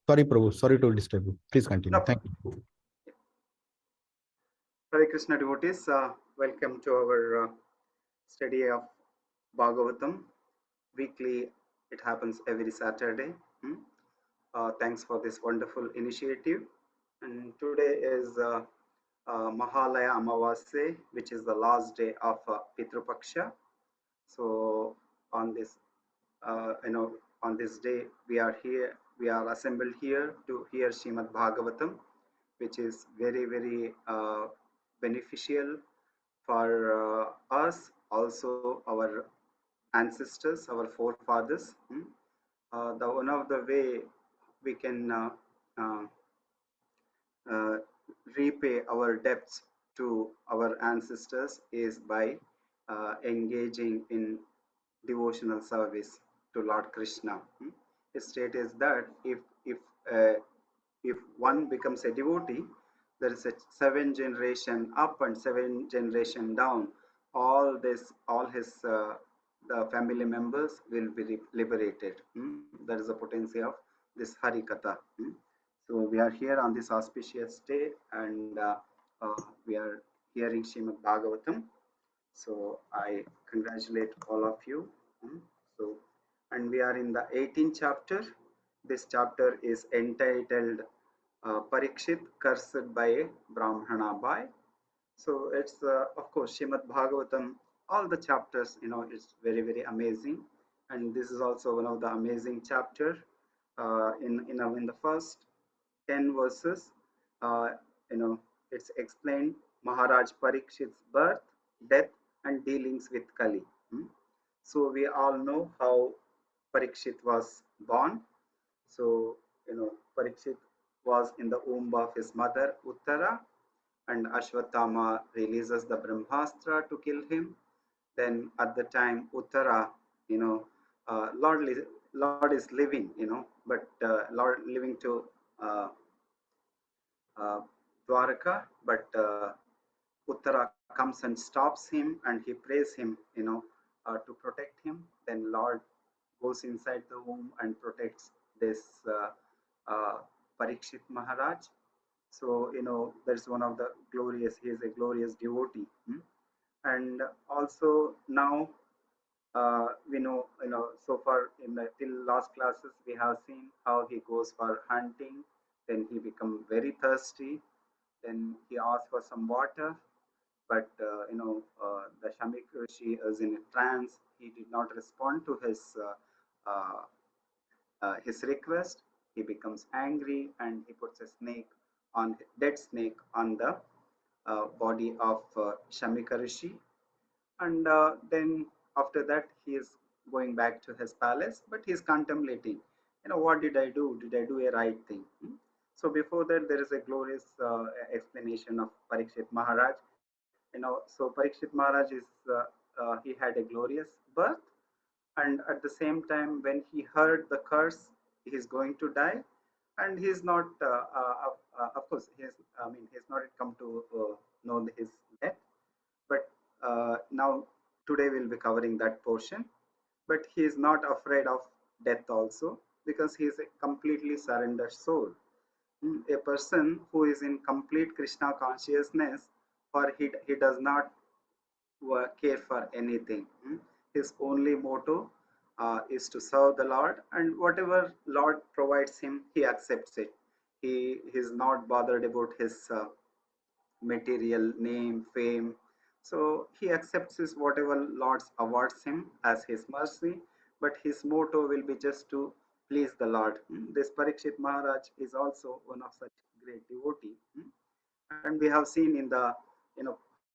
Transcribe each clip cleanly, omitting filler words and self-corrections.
Sorry, Prabhu. Sorry to disturb you. Please continue. No, Thank you. Hare Krishna devotees, welcome to our study of Bhagavatam. Weekly, it happens every Saturday. Thanks for this wonderful initiative. And today is Mahalaya Amavasya, which is the last day of Pitru Paksha. So on this, on this day, we are assembled here to hear Srimad Bhagavatam, which is very, very beneficial for us, also our ancestors, our forefathers. The one of the way we can uh, uh, repay our debts to our ancestors is by engaging in devotional service to Lord Krishna. The state is that uh, if one becomes a devotee, there is a 7 generation up and 7 generation down. All his the family members will be liberated. That is the potency of this Harikatha. So we are here on this auspicious day, and we are hearing Srimad Bhagavatam. So I congratulate all of you. So, and we are in the 18th chapter. This chapter is entitled Parikshit Cursed by a Brahmana Boy. So it's of course Srimad Bhagavatam. All the chapters, it's very, very amazing, and this is also one of the amazing chapter. In the first 10 verses, uh, you know, it's explained Maharaj Parikshit's birth, death, and dealings with Kali. So we all know how Parikshit was born. So, Parikshit was in the womb of his mother Uttara, and Ashwatthama releases the Brahmastra to kill him. Then at the time Uttara, you know, Lord is living, but Lord living to uh, uh, Dwaraka, but Uttara comes and stops him and he prays him, to protect him. Then Lord goes inside the womb and protects this uh, Parikshit Maharaj. So, that's one of the glorious, he is a glorious devotee. And also now we know, so far in the till last classes, we have seen how he goes for hunting. Then he become very thirsty. Then he asks for some water, but the Shamik Rishi is in a trance. He did not respond to his request. He becomes angry and he puts a snake on dead snake on the body of Shamika Rishi, and then after that he is going back to his palace, but he is contemplating, what did I do? Did I do a right thing? So before that, there is a glorious explanation of Parikshit Maharaj. So Parikshit Maharaj is he had a glorious birth, and at the same time, when he heard the curse, he is going to die, and he is not. Of course, he is. I mean, he has not come to know his death, but now today we'll be covering that portion. But he is not afraid of death also, because he is a completely surrendered soul. A person who is in complete Krishna consciousness, or he does not care for anything. His only motto is to serve the Lord, and whatever Lord provides him, he accepts it. He is not bothered about his material name, fame. So he accepts his whatever Lord awards him as his mercy, but his motto will be just to please the Lord. This Parikshit Maharaj is also one of such great devotee. And we have seen in the,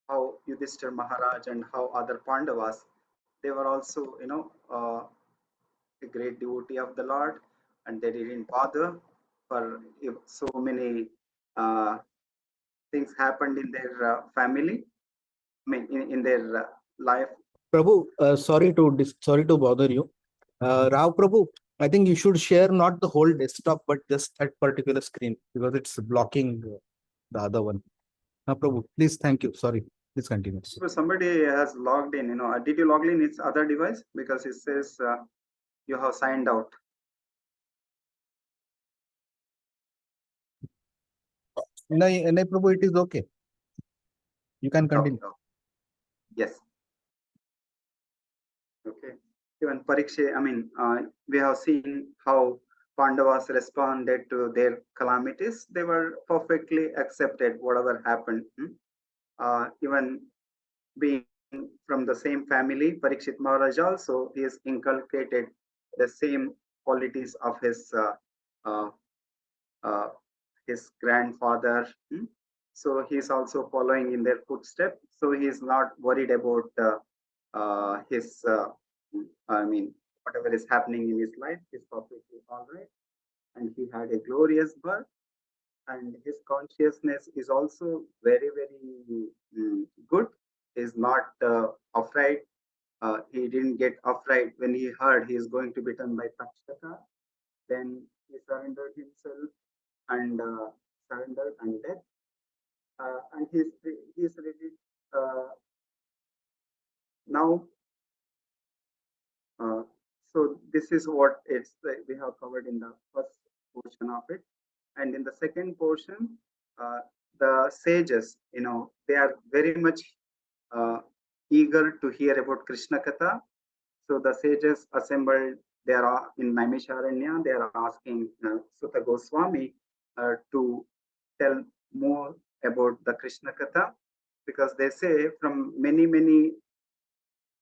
how Yudhishthir Maharaj and how other Pandavas, they were also, a great devotee of the Lord, and they didn't bother for if so many uh, things happened in their family. I mean, in their life. Prabhu, sorry to bother you. Rao Prabhu, I think you should share not the whole desktop, but just that particular screen, because it's blocking the other one. Prabhu, please, thank you. Sorry, please continue. So somebody has logged in. Did you log in its other device? Because it says you have signed out. Nay, Prabhu, it is okay. You can continue. Okay. Yes. Okay. Even Pariksha, I mean, we have seen how Pandavas responded to their calamities. They were perfectly accepted whatever happened. Even being from the same family, Parikshit Maharaj also, he has inculcated the same qualities of uh, uh, his grandfather. So he is also following in their footsteps. So he is not worried about his, I mean, whatever is happening in his life is perfectly all right. And he had a glorious birth, and his consciousness is also very, very good. Is not afraid. He didn't get afraid when he heard he is going to be done by Takshaka. Then he surrendered himself and surrendered and death. And he's ready now. Uh, so this is what we have covered in the first portion of it, and in the second portion, uh, the sages, they are very much uh, eager to hear about Krishna Katha. So the sages assembled. They are in Naimisharanya. They are asking Sutta Goswami to tell more about the Krishna Katha, because they say from many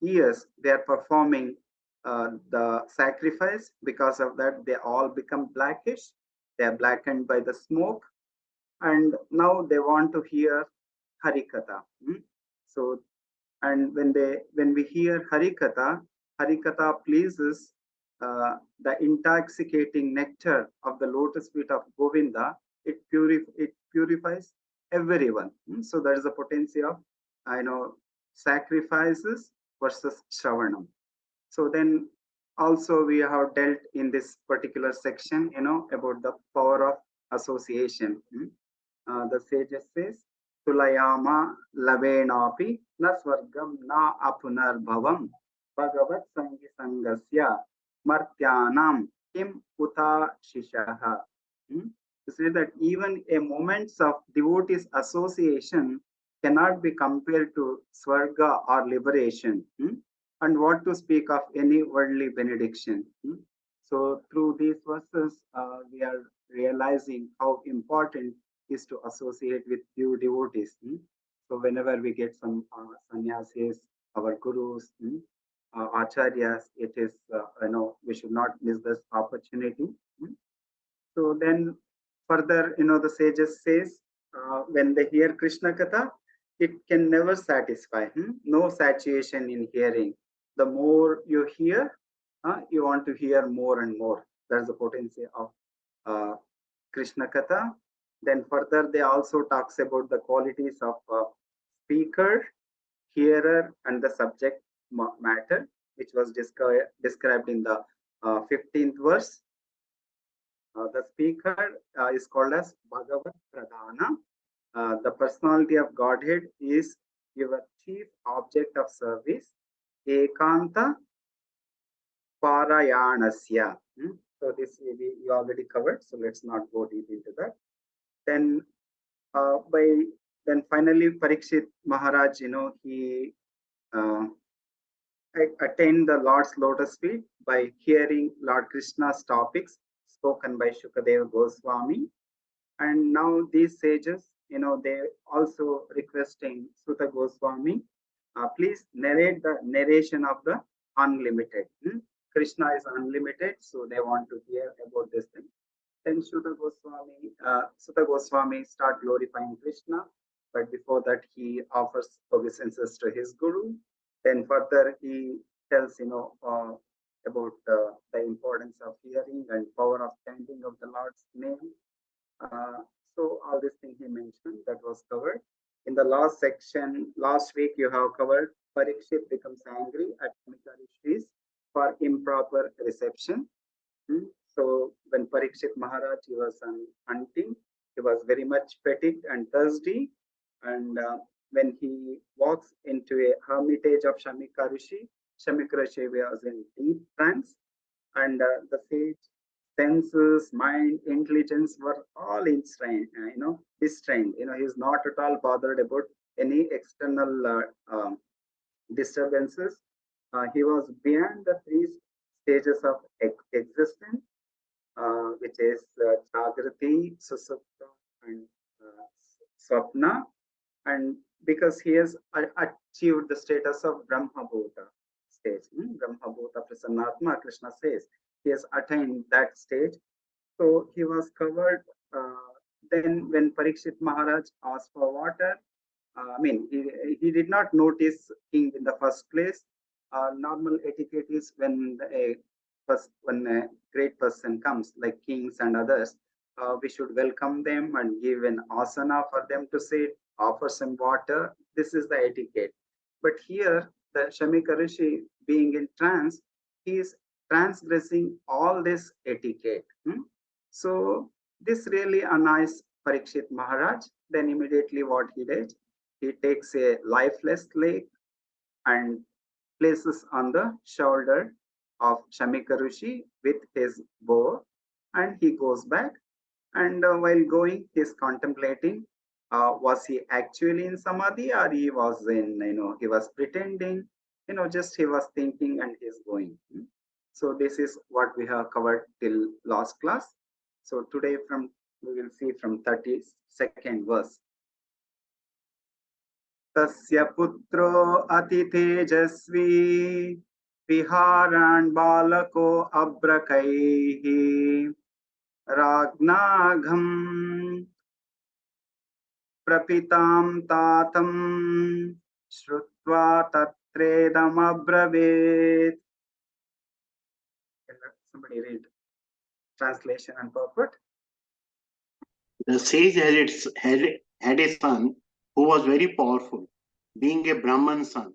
years they are performing the sacrifice. Because of that, they all become blackish. They are blackened by the smoke, and now they want to hear Harikatha. So, and when we hear Harikatha pleases the intoxicating nectar of the lotus feet of Govinda. It purifies everyone. So there is a potency of sacrifices versus Shravanam. So then also we have dealt in this particular section, about the power of association. The sages says, Tulayama lavenapi na swargam na apunar bhavam bhagavat sangi sangasya martyanam kim uta shishaha. To say that even a moments of devotees association cannot be compared to swarga or liberation. And what to speak of any worldly benediction. So through these verses, we are realizing how important is to associate with pure devotees. So whenever we get some sannyasis, our gurus, acharyas, it is, we should not miss this opportunity. So then further, the sages says, when they hear Krishna Katha, it can never satisfy. No saturation in hearing. The more you hear, you want to hear more and more. That's the potency of Krishna Katha. Then further, they also talks about the qualities of speaker, hearer, and the subject matter, which was described in the 15th verse. The speaker is called as Bhagavat Pradhana. The personality of Godhead is your chief object of service. Ekanta Parayanasya. So this we already covered, so let's not go deep into that. Then then finally Parikshit Maharaj, he uh, attained the Lord's lotus feet by hearing Lord Krishna's topics spoken by Shukadeva Goswami. And now these sages, they also requesting Sutta Goswami, please narrate the narration of the unlimited. Krishna is unlimited, so they want to hear about this thing. Then Sutta Goswami start glorifying Krishna, but before that he offers obeisances to his guru. Then further he tells, about the importance of hearing and power of chanting of the Lord's name. Uh, so all this thing he mentioned that was covered. In the last section, last week you have covered Parikshit becomes angry at Shanika Rishis for improper reception. So when Parikshit Maharaj he was hunting, he was very much fatigued and thirsty. And when he walks into a hermitage of Shamika Rishi was in deep trance, and the sage senses, mind, intelligence were all restrained. He's not at all bothered about any external disturbances. He was beyond the three stages of existence, which is Jagrati, Susupta, and uh, Swapna. And because he has achieved the status of Brahmabhuta stage, Brahmabhuta Prasannatma, Krishna says, he has attained that stage. So he was covered. Then when Parikshit Maharaj asked for water, he did not notice king in the first place. Normal etiquette is when a great person comes, like kings and others, we should welcome them and give an asana for them to sit, offer some water. This is the etiquette. But here, the Shamika Rishi, being in trance, he is transgressing all this etiquette. So this really annoys Parikshit Maharaj. Then immediately what he did, he takes a lifeless lake and places on the shoulder of Shamika Rishi with his bow, and he goes back. And while going, he's contemplating, was he actually in samadhi, or he was he was pretending, just he was thinking and he's going. So this is what we have covered till last class. So today we will see from 32nd verse. तस्य पुत्रो अतितेजस्वी विहारान् बालको अब्रकैः राज्ञाघं प्रपितां तातं श्रुत्वा तत्रेदमब्रवीत्. Somebody read translation and purport. The sage had a son who was very powerful, being a Brahman son.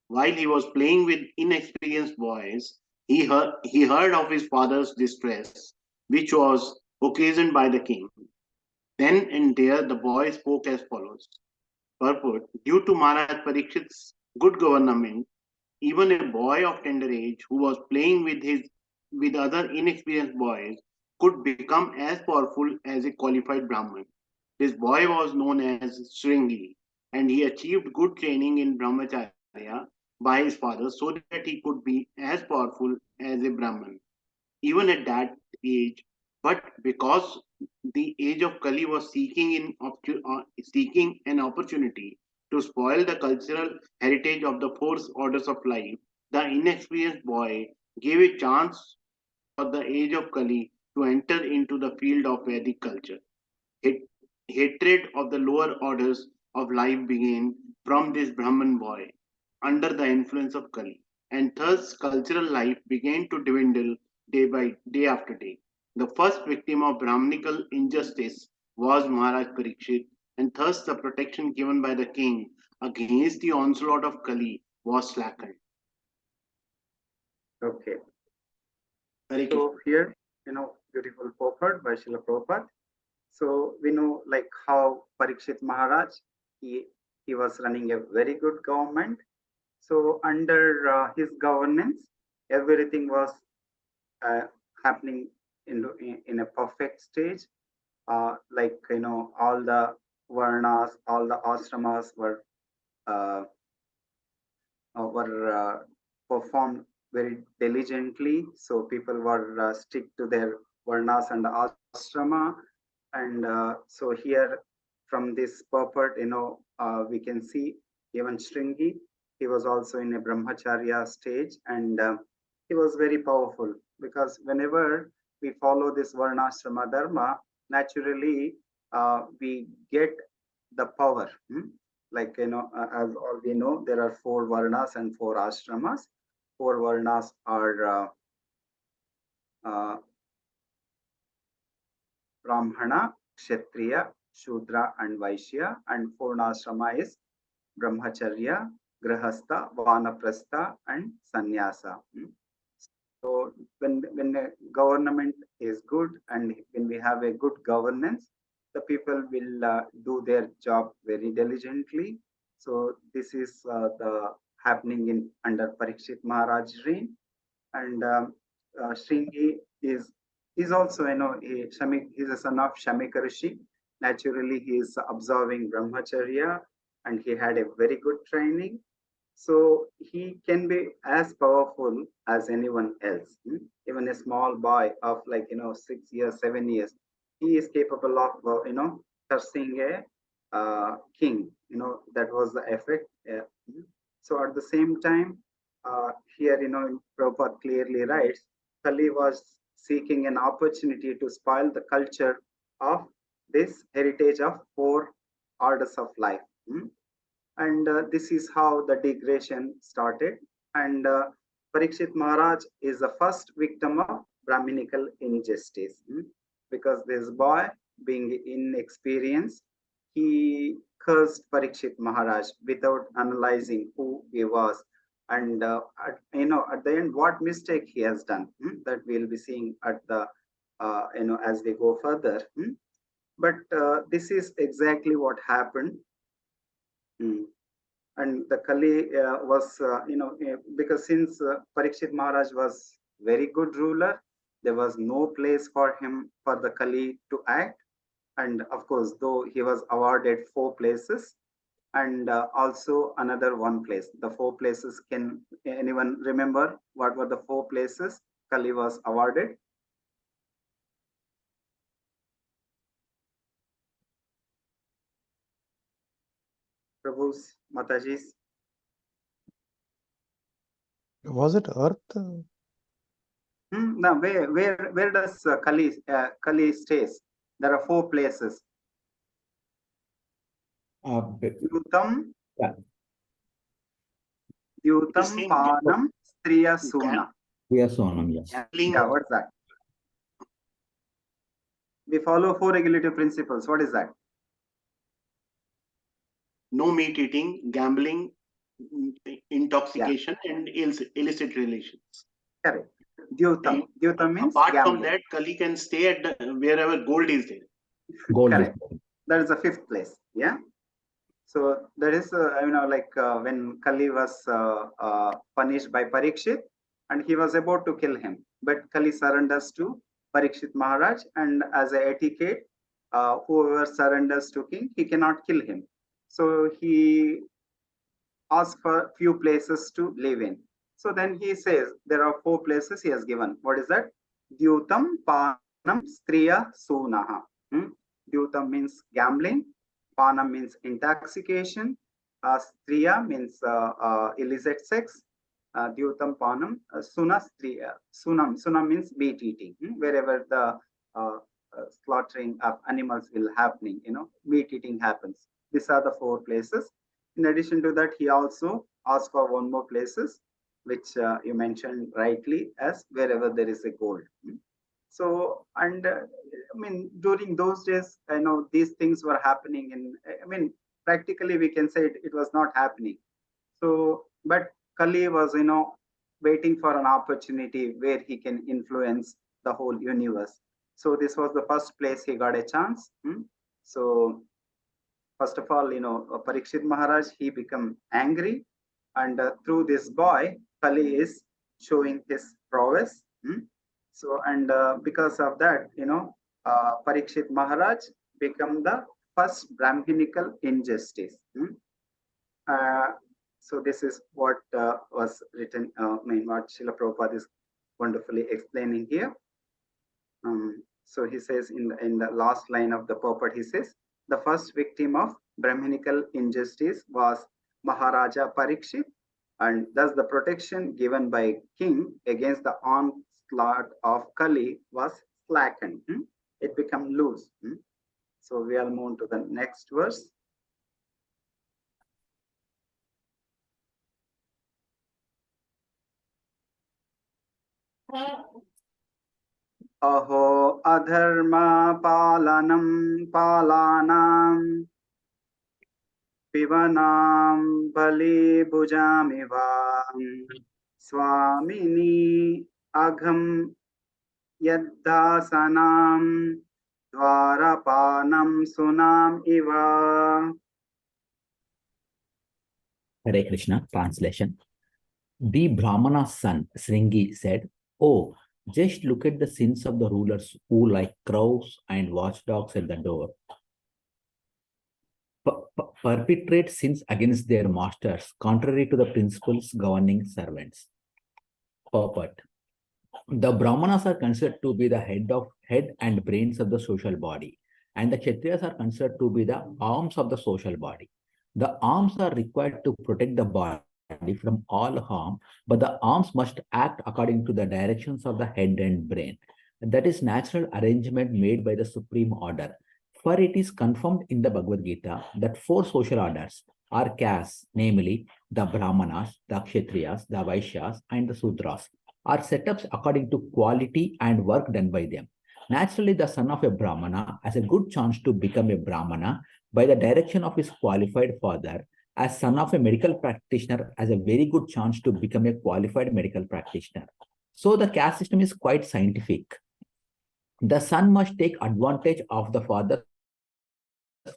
While he was playing with inexperienced boys, he heard of his father's distress, which was occasioned by the king. Then and there the boy spoke as follows. Purport: due to Maharaj Parikshit's good government, even a boy of tender age who was playing with other inexperienced boys could become as powerful as a qualified Brahman. This boy was known as Sringi, and he achieved good training in Brahmacharya by his father so that he could be as powerful as a Brahman, even at that age. But because the age of Kali was seeking an opportunity to spoil the cultural heritage of the four orders of life, the inexperienced boy gave a chance for the age of Kali to enter into the field of Vedic culture. Hatred of the lower orders of life began from this Brahman boy under the influence of Kali, and thus cultural life began to dwindle day by day after day. The first victim of Brahmanical injustice was Maharaj Parikshit, and thus the protection given by the king against the onslaught of Kali was slackened. Okay. So here, beautiful purport by Srila Prabhupada. So we know like how Parikshit Maharaj, he was running a very good government. So under his governance, everything was happening in a perfect stage. All the varnas, all the ashramas were performed very diligently. So people were stick to their varnas and ashrama. And so here from this purport, we can see even Shringi, he was also in a brahmacharya stage, and he was very powerful, because whenever we follow this varnashrama dharma, naturally we get the power. Like, as all we know, there are 4 varnas and 4 ashramas. 4 varnas are Brahmana, Kshatriya, Shudra, and Vaishya, and 4 ashrama is Brahmacharya, Grahastha, Vanaprastha, and Sannyasa. So when the government is good and when we have a good governance, the people will do their job very diligently. So this is the happening in under Parikshit Maharaj reign, and Shringi is He's also, he's a son of Shamika Rishi. Naturally, he is observing Brahmacharya and he had a very good training. So he can be as powerful as anyone else. Even a small boy of 6 years, 7 years, he is capable of, cursing a king. That was the effect. So at the same time, here, Prabhupada clearly writes, Kali was seeking an opportunity to spoil the culture of this heritage of four orders of life. And this is how the degradation started. And Parikshit Maharaj is the first victim of Brahminical injustice, because this boy, being inexperienced, he cursed Parikshit Maharaj without analyzing who he was. And at the end, what mistake he has done, that we'll be seeing at the as we go further. But this is exactly what happened. And the Kali was, because since Parikshit Maharaj was very good ruler, there was no place for him, for the Kali to act. And of course, though he was awarded 4 places and also another 1 place. The 4 places, can anyone remember what were the 4 places Kali was awarded? Prabhu's, Mataji's. Was it Earth? Now, where does Kali stays? There are 4 places. Yutam, Yeah. Yutam, Panam, Striya, Suna. Yes, Sonam, yes. Yeah, what's that? We follow 4 regulative principles. What is that? No meat eating, gambling, intoxication, and illicit relations. Correct. Dyutam. Dyutam means apart gambling. from that, Kali can stay at wherever gold is there. Gold is Correct. That is the 5th place. Yeah. So that is, when Kali was punished by Parikshit, and he was about to kill him, but Kali surrenders to Parikshit Maharaj, and as a etiquette, whoever surrenders to king, he cannot kill him. So he asks for few places to live in. So then he says there are 4 places he has given. What is that? Dyutam, Panam, Striya, Sunaha. Dyutam means gambling. Panam means intoxication. Striya means illicit sex. Dyutam, Panam, Suna, Striya. Sunam means meat eating. Wherever the slaughtering of animals will happening, meat eating happens. These are the 4 places. In addition to that, he also asked for 1 more places, which you mentioned rightly as wherever there is a gold. So, and during those days, these things were happening practically we can say it was not happening. So, but Kali was, waiting for an opportunity where he can influence the whole universe. So this was the first place he got a chance. So first of all, Parikshit Maharaj, he became angry, and through this boy, Kali is showing his prowess. So, and because of that, Parikshit Maharaj become the first Brahminical injustice. So this is what was written, what Srila Prabhupada is wonderfully explaining here. So he says in the last line of the purport, he says, the first victim of Brahminical injustice was Maharaja Parikshit, and thus the protection given by king against the onslaught of Kali was slackened. It became loose. So we will move to the next verse. Aho adharma palanam pivanam bali bhujamiva swamini agham yaddasanam dwarapanam sunam iva. Hare Krishna, translation. The Brahmana's son, Sringi, said, "Oh, Just look at the sins of the rulers who, like crows and watchdogs at the door, perpetrate sins against their masters, contrary to the principles governing servants. Purport. The Brahmanas are considered to be the head and brains of the social body, and the Kshatriyas are considered to be the arms of the social body. The arms are required to protect the body from all harm, but the arms must act according to the directions of the head and brain. That is natural arrangement made by the supreme order. For it is confirmed in the Bhagavad Gita that four social orders are castes, namely the Brahmanas, the Kshatriyas, the Vaishyas, and the Sudras, are set up according to quality and work done by them. Naturally, the son of a Brahmana has a good chance to become a Brahmana by the direction of his qualified father, as son of a medical practitioner has a very good chance to become a qualified medical practitioner. So the caste system is quite scientific. The son must take advantage of the father's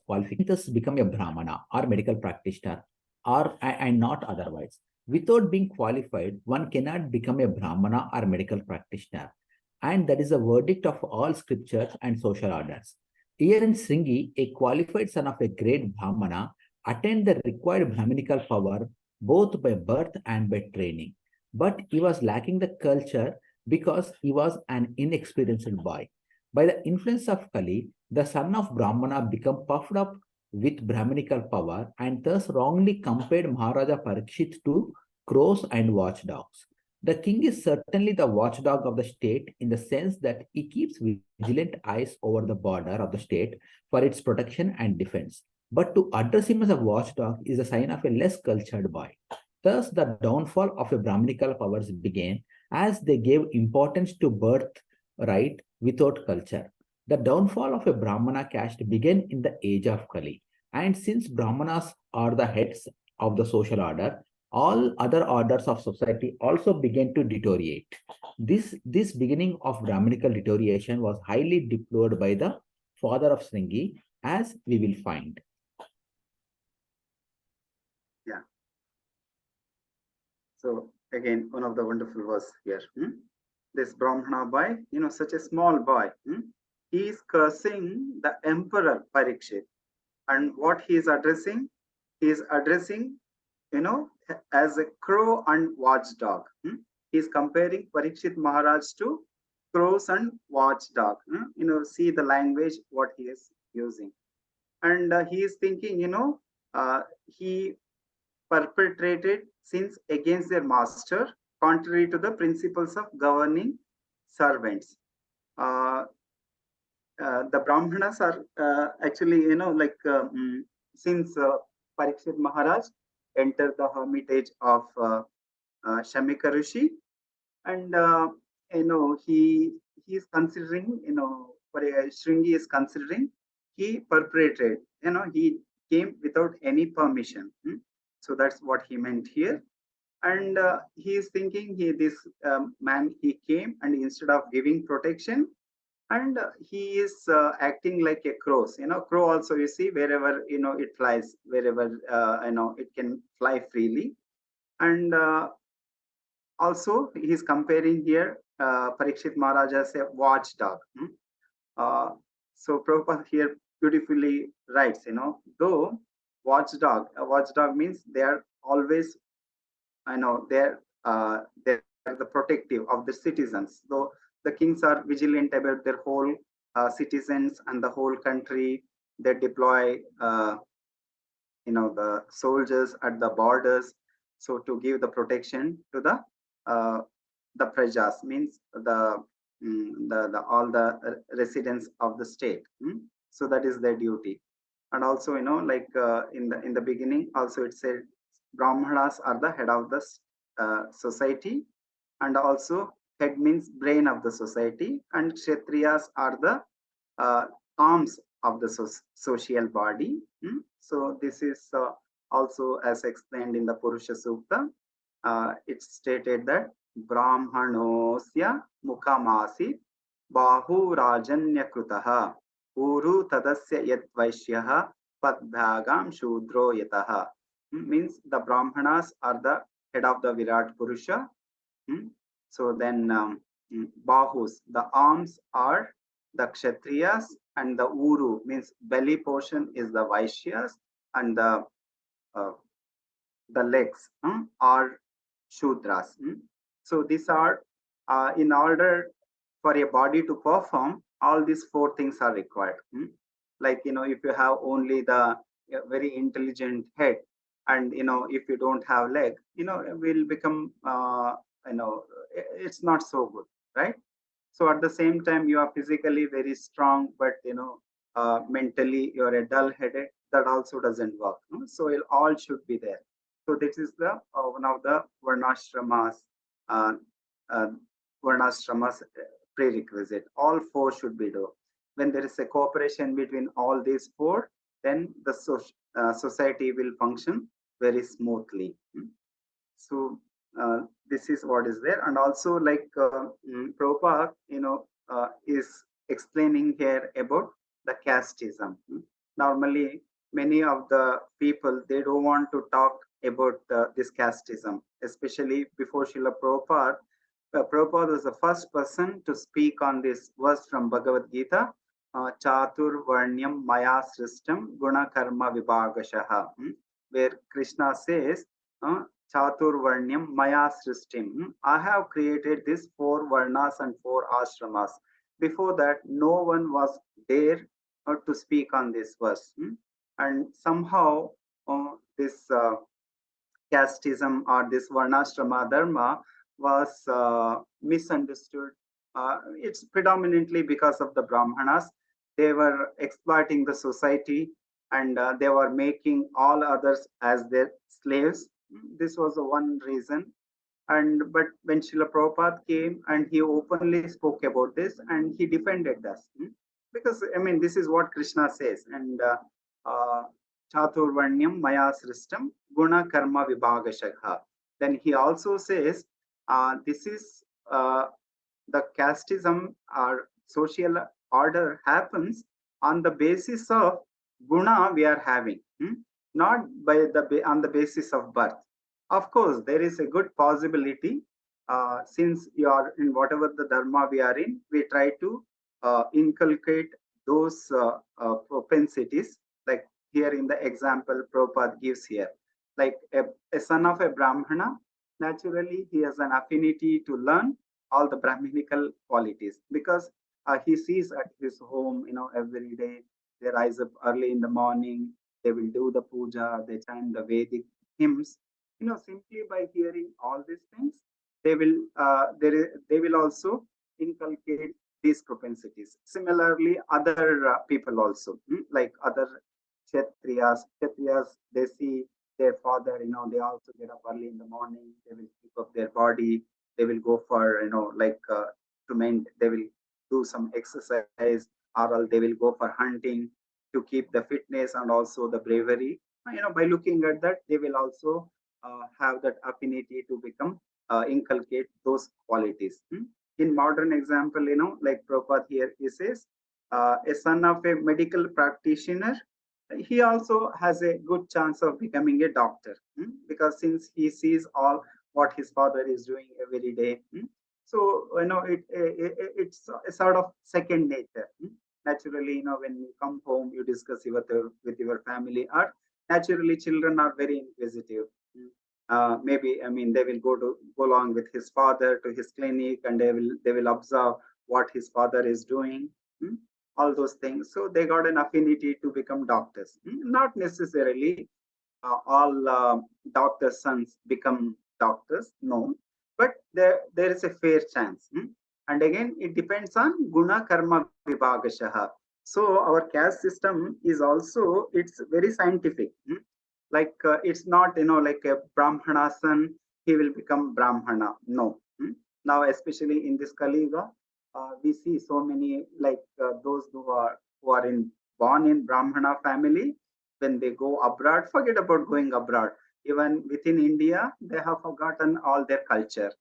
qualifications, thus become a Brahmana or medical practitioner, and not otherwise. Without being qualified, one cannot become a Brahmana or medical practitioner. And that is the verdict of all scriptures and social orders. Here in Sringi, a qualified son of a great Brahmana attained the required Brahminical power both by birth and by training. But he was lacking the culture because he was an inexperienced boy. By the influence of Kali, the son of Brahmana became puffed up with Brahminical power and thus wrongly compared Maharaja Parikshit to crows and watchdogs. The king is certainly the watchdog of the state in the sense that he keeps vigilant eyes over the border of the state for its protection and defense. But to address him as a watchdog is a sign of a less cultured boy. Thus, the downfall of a Brahminical powers began as they gave importance to birth right without culture. The downfall of a Brahmana caste began in the age of Kali. And since Brahmanas are the heads of the social order, all other orders of society also began to deteriorate. This beginning of Brahminical deterioration was highly deplored by the father of Sringi, as we will find. Yeah. So again, one of the wonderful verse here. This Brahmana boy, such a small boy, he is cursing the emperor Parikshit. And what he is addressing? He is addressing, as a crow and watchdog. He is comparing Parikshit Maharaj to crows and watchdog. See the language, what he is using. And he is thinking, he perpetrated sins against their master, contrary to the principles of governing servants. The Brahmanas are actually, since Parikshit Maharaj entered the hermitage of Shamika Rishi, and he is considering, Shringi is considering he perpetrated, he came without any permission. So that's what he meant here. And he is thinking this man, he came and instead of giving protection, and he is acting like a crow. Crow also, you see, wherever it flies, wherever it can fly freely. And also he is comparing here Parikshit Maharaj as a watchdog. So Prabhupada here beautifully writes, though a watchdog means they are always, they're the protective of the citizens. Though the kings are vigilant about their whole citizens and the whole country, they deploy, the soldiers at the borders, so to give the protection to the prajas, means the all the residents of the state. So that is their duty. And also, in the beginning also it said Brahmanas are the head of the society, and also head means brain of the society, and Kshatriyas are the arms of the social body. So this is also as explained in the Purusha Sukta. It's stated that Brahmanosya Mukhamasi Bahu Rajanya Krutaha Uru Tadasya Yat Vaishyaha Padbhagam Shudro Yataha. Means the Brahmanas are the head of the Virat Purusha. So then Bahus, the arms are the Kshatriyas, and the Uru means belly portion is the Vaishyas, and uh, the legs are Shudras. So these are in order for a body to perform, all these four things are required. Like, if you have only the very intelligent head, and if you don't have leg, it will become it's not so good, right? So at the same time, you are physically very strong, but mentally you're a dull headed. That also doesn't work. So it all should be there. So this is the one of the varnashramas, uh, uh, varnashramas prerequisite. All four should be there. When there is a cooperation between all these four, then the society will function very smoothly. So this is what is there. And also, like Prabhupada, is explaining here about the casteism. Normally, many of the people, they don't want to talk about this casteism, especially before Srila Prabhupada. Prabhupada was the first person to speak on this verse from Bhagavad Gita, Chatur Varnyam Maya Sristam Guna Karma Vibhagashaha, where Krishna says, Chatur Varnyam Maya Sristim. I have created these four Varnas and four Ashramas. Before that, no one was there to speak on this verse. And somehow this casteism or this Varnashrama Dharma was misunderstood. It's predominantly because of the Brahmanas. They were exploiting the society, and they were making all others as their slaves. This was the one reason. And but when Srila Prabhupada came and he openly spoke about this and he defended us, because I mean this is what Krishna says, and Chaturvarnyam Maya Sristam Guna Karma Vibhagashakha. Then he also says this is the casteism or social order happens on the basis of guna we are having, not by on the basis of birth. Of course, there is a good possibility, since you are in whatever the dharma we are in, we try to inculcate those propensities, like here in the example Prabhupada gives here. Like a son of a Brahmana, naturally he has an affinity to learn all the Brahminical qualities, because he sees at his home, every day they rise up early in the morning, they will do the puja, they chant the Vedic hymns. Simply by hearing all these things, they will also inculcate these propensities. Similarly, other people also, like other Kshatriyas, they see their father, they also get up early in the morning, they will keep up their body, they will go for, like to they will do some exercise, or else they will go for hunting to keep the fitness and also the bravery. By looking at that, they will also have that affinity to become inculcate those qualities. In modern example, like Prabhupada here, he says, a son of a medical practitioner, he also has a good chance of becoming a doctor, because since he sees all what his father is doing every day. So it's a sort of second nature. Naturally, when you come home, you discuss with your family, or naturally children are very inquisitive. Maybe, I mean, they will go along with his father to his clinic, and they will observe what his father is doing. All those things. So they got an affinity to become doctors. Not necessarily all doctors' sons become doctors, no, but there is a fair chance. And again, it depends on guna karma vibhagashaha. So our caste system is also, it's very scientific. Like it's not, like a Brahmana son, he will become Brahmana. No. Now, especially in this Kali Yuga, we see so many, like those who are born in Brahmana family, when they go abroad, forget about going abroad. Even within India, they have forgotten all their culture.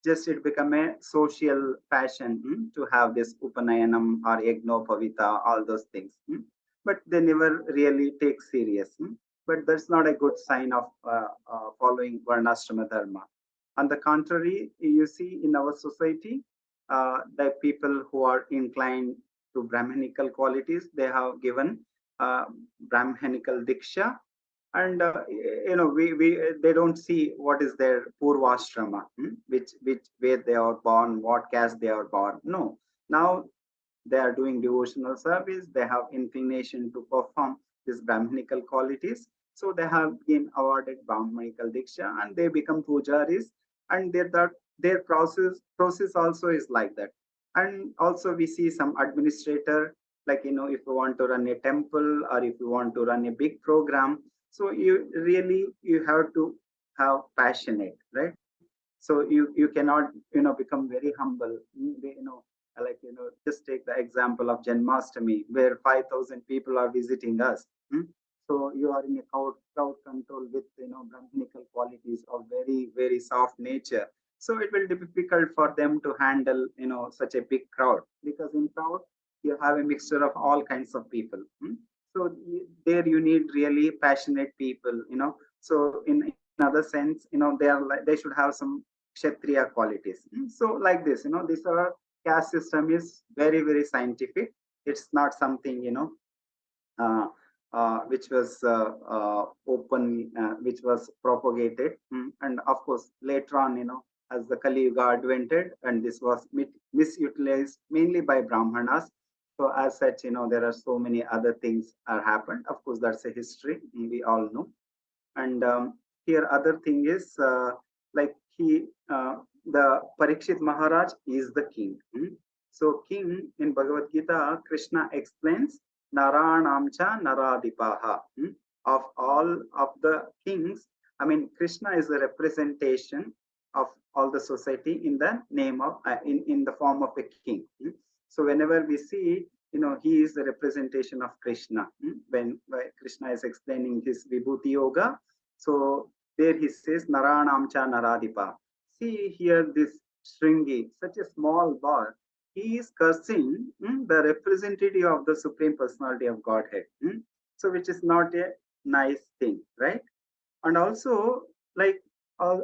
Just it become a social fashion to have this Upanayanam or Yagnopavita, all those things. But they never really take serious. But that's not a good sign of following Varnashrama Dharma. On the contrary, you see in our society, the people who are inclined to Brahmanical qualities, they have given Brahmanical Diksha. And we they don't see what is their purvashrama, which where they are born, what caste they are born. No, now they are doing devotional service, they have inclination to perform these Brahmanical qualities, so they have been awarded Brahmanical Diksha and they become pujaris, and their process also is like that. And also we see some administrator, like if you want to run a temple or if you want to run a big program, so you have to have passionate, right? So you cannot become very humble. Just take the example of Janmashtami, where 5,000 people are visiting us. So you are in a crowd control with Brahminical qualities of very very soft nature, so it will be difficult for them to handle such a big crowd, because in crowd you have a mixture of all kinds of people. So there you need really passionate people. So in other sense, they are like, they should have some kshatriya qualities. So like this, this our caste system is very very scientific. It's not something uh, which was open, which was propagated. And of course later on, as the Kali Yuga advented, and this was misutilized mainly by Brahmanas. So as such, there are so many other things are happened. Of course, that's a history, we all know. And here other thing is, like the Parikshit Maharaj is the king. So king in Bhagavad Gita, Krishna explains Naranamcha Naradipaha. Of all of the kings, I mean, Krishna is a representation of all the society in the name of in the form of a king. So whenever we see, he is the representation of Krishna. When Krishna is explaining his Vibhuti Yoga, so there he says Naranamcha Naradipa. See here this Shringi, such a small boy, he is cursing the representative of the Supreme Personality of Godhead. So which is not a nice thing, right? And also, like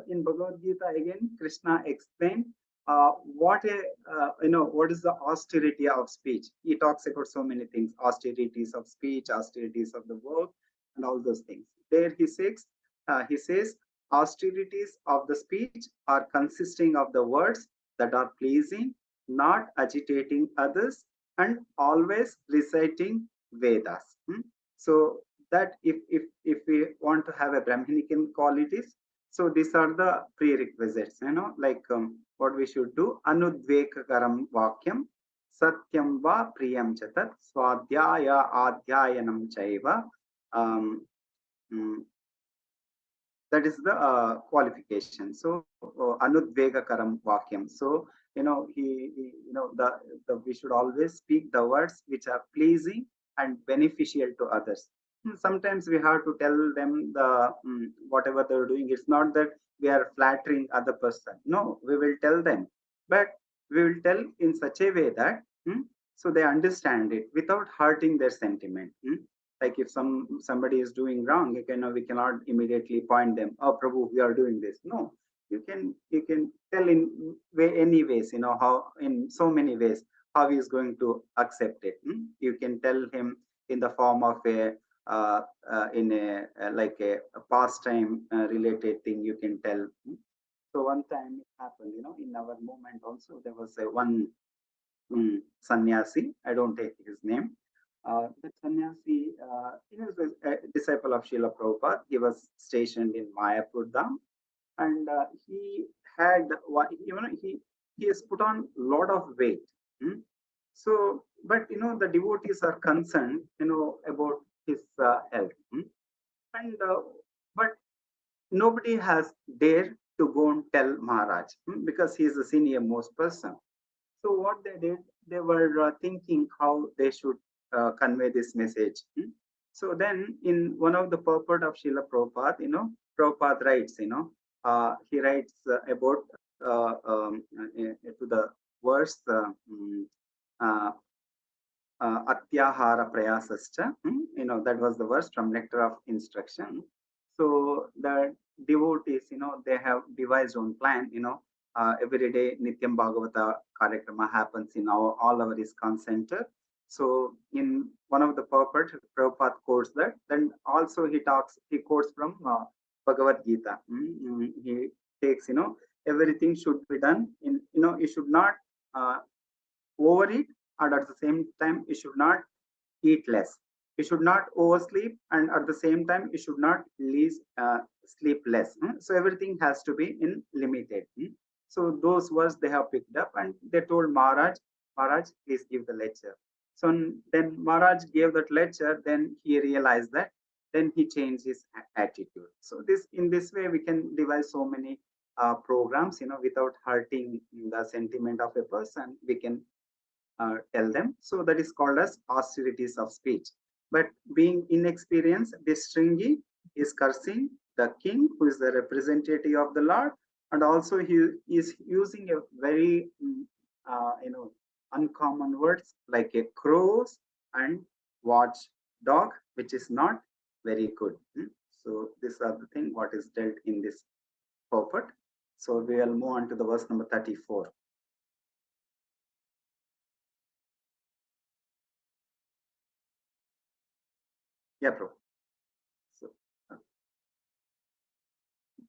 in Bhagavad Gita again, Krishna explained what what is the austerity of speech. He talks about so many things: austerities of speech, austerities of the work, and all those things. There he says austerities of the speech are consisting of the words that are pleasing, not agitating others, and always reciting Vedas. So that if we want to have a Brahminical qualities, so these are the prerequisites, like what we should do: Anudvekakaram Vakyam, Satyam Va Priyam Chatat, Swadhyaya Adhyayanam Chaiva. Um, mm, that is the qualification. So Anudvekakaram Vakyam. So we should always speak the words which are pleasing and beneficial to others. Sometimes we have to tell them the whatever they're doing. It's not that we are flattering other person. No, we will tell them, but we will tell in such a way that so they understand it without hurting their sentiment. Like if somebody is doing wrong, we cannot immediately point them, oh Prabhu, we are doing this. No, you can tell in any ways, how in so many ways how he is going to accept it. You can tell him in the form of a in a like a pastime related thing, you can tell. So one time it happened, in our movement also, there was one sannyasi, I don't take his name. The sannyasi, he was a disciple of Srila Prabhupada. He was stationed in Mayapur Dham, and he had he has put on a lot of weight. So, but the devotees are concerned, about his health, and but nobody has dared to go and tell Maharaj, because he is the senior most person. So what they did, they were thinking how they should convey this message. So then in one of the purport of Srila Prabhupada, Prabhupada writes, he writes about to the verse Atyahara Prayasascha, that was the verse from Nectar of Instruction. So the devotees, they have devised one plan, every day Nityam Bhagavata Karakrama happens in all our ISKCON center. So in one of the purport, Prabhupada quotes that. Then also he quotes from Bhagavad Gita. He takes, everything should be done in, you should not overeat, and at the same time you should not eat less. You should not oversleep, and at the same time you should not sleep less. So everything has to be in limited. So those words they have picked up, and they told Maharaj, please give the lecture. So then Maharaj gave that lecture. Then he realized that. Then he changed his attitude. So in this way we can devise so many programs, without hurting the sentiment of a person. We can tell them. So that is called as austerities of speech. But being inexperienced, this Stringi is cursing the king, who is the representative of the Lord, and also he is using a very uncommon words like a crows and watchdog, which is not very good. So these are the thing what is dealt in this purport. So we will move on to the verse number 34. Yeah, bro. So,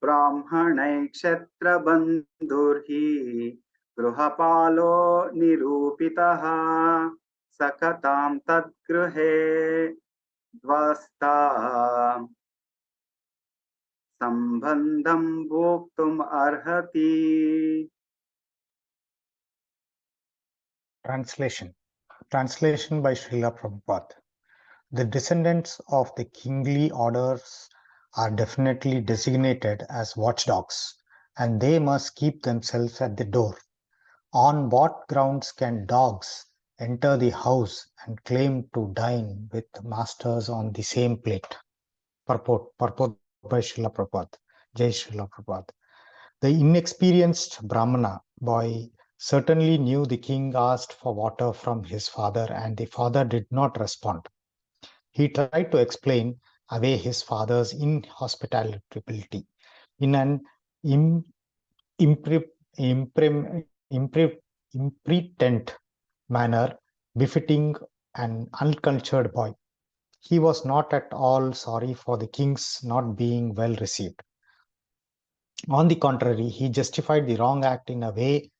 ब्राह्मणै क्षत्रबन्धुर्हि गृहपालो निरूपितः सकतां तद्गृहे द्वस्ता सम्बन्धं भोक्तुम् अर्हति. Translation by Srila Prabhupada. The descendants of the kingly orders are definitely designated as watchdogs, and they must keep themselves at the door. On what grounds can dogs enter the house and claim to dine with masters on the same plate? Purport by Srila Prabhupada. Jai Srila Prabhupada. The inexperienced Brahmana boy certainly knew the king asked for water from his father, and the father did not respond. He tried to explain away his father's inhospitality in an impretent manner befitting an uncultured boy. He was not at all sorry for the king's not being well received. On the contrary, he justified the wrong act in a way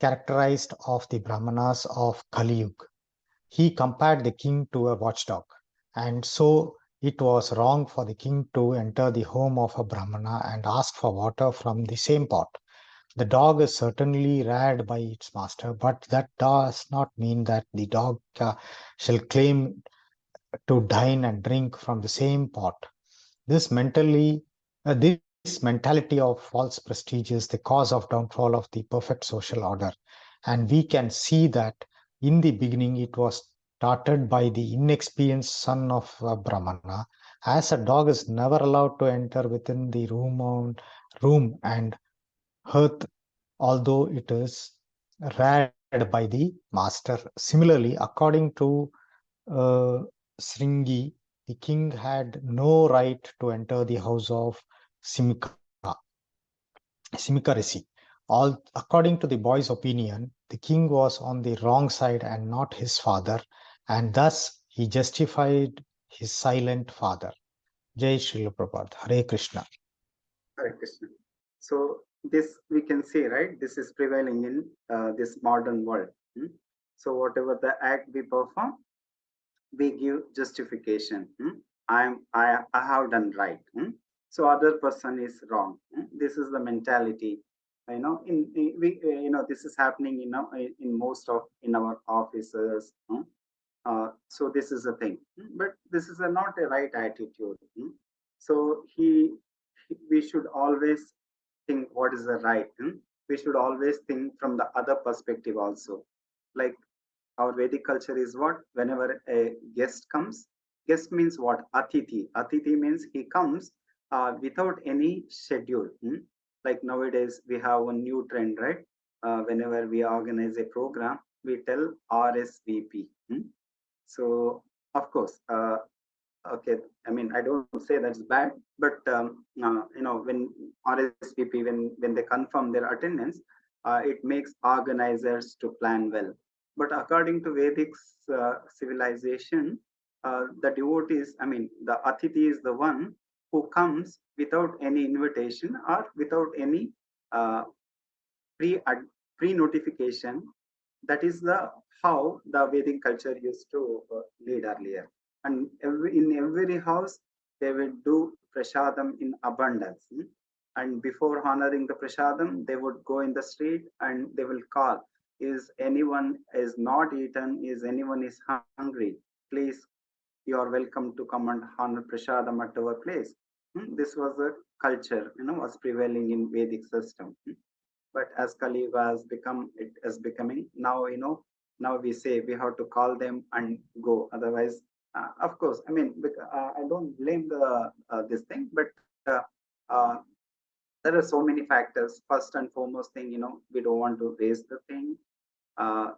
characterized of the Brahmanas of Kali Yuga. He compared the king to a watchdog, and so it was wrong for the king to enter the home of a Brahmana and ask for water from the same pot. The dog is certainly reared by its master, but that does not mean that the dog shall claim to dine and drink from the same pot. This mentality of false prestige is the cause of downfall of the perfect social order. And we can see that in the beginning it was started by the inexperienced son of Brahmana, as a dog is never allowed to enter within the room and hearth, although it is reared by the master. Similarly, according to Sringi, the king had no right to enter the house of Simika Rishi. According to the boy's opinion, the king was on the wrong side and not his father, and thus he justified his silent father. Jai Srila Prabhupada. Hare Krishna. Hare Krishna. So this we can say, right? This is prevailing in this modern world. So whatever the act we perform, we give justification. I have done right. So other person is wrong. This is the mentality. This is happening in most of in our offices. So this is a thing, but this is not a right attitude. So we should always think what is the right. We should always think from the other perspective also. Like our Vedic culture is what? Whenever a guest comes, guest means what? Atithi. Atithi means he comes without any schedule. Like nowadays we have a new trend, right? Whenever we organize a program, we tell RSVP. So of course, Okay, I mean, I don't say that's bad, but when RSVP, when they confirm their attendance, it makes organizers to plan well. But according to Vedic civilization, the devotees, I mean, the Atithi is the one who comes without any invitation or without any uh, pre pre notification. That is the how the Vedic culture used to lead earlier. And in every house, they will do prasadam in abundance. And before honoring the prasadam, they would go in the street and they will call, is anyone is not eaten, is anyone is hungry, please, you are welcome to come and honor prasadam at our place. This was a culture, was prevailing in Vedic system. But as Kali Yuga has become, it is becoming now, now we say we have to call them and go. Otherwise, of course, I mean, I don't blame the this thing, but uh, there are so many factors. First and foremost thing, we don't want to raise the thing.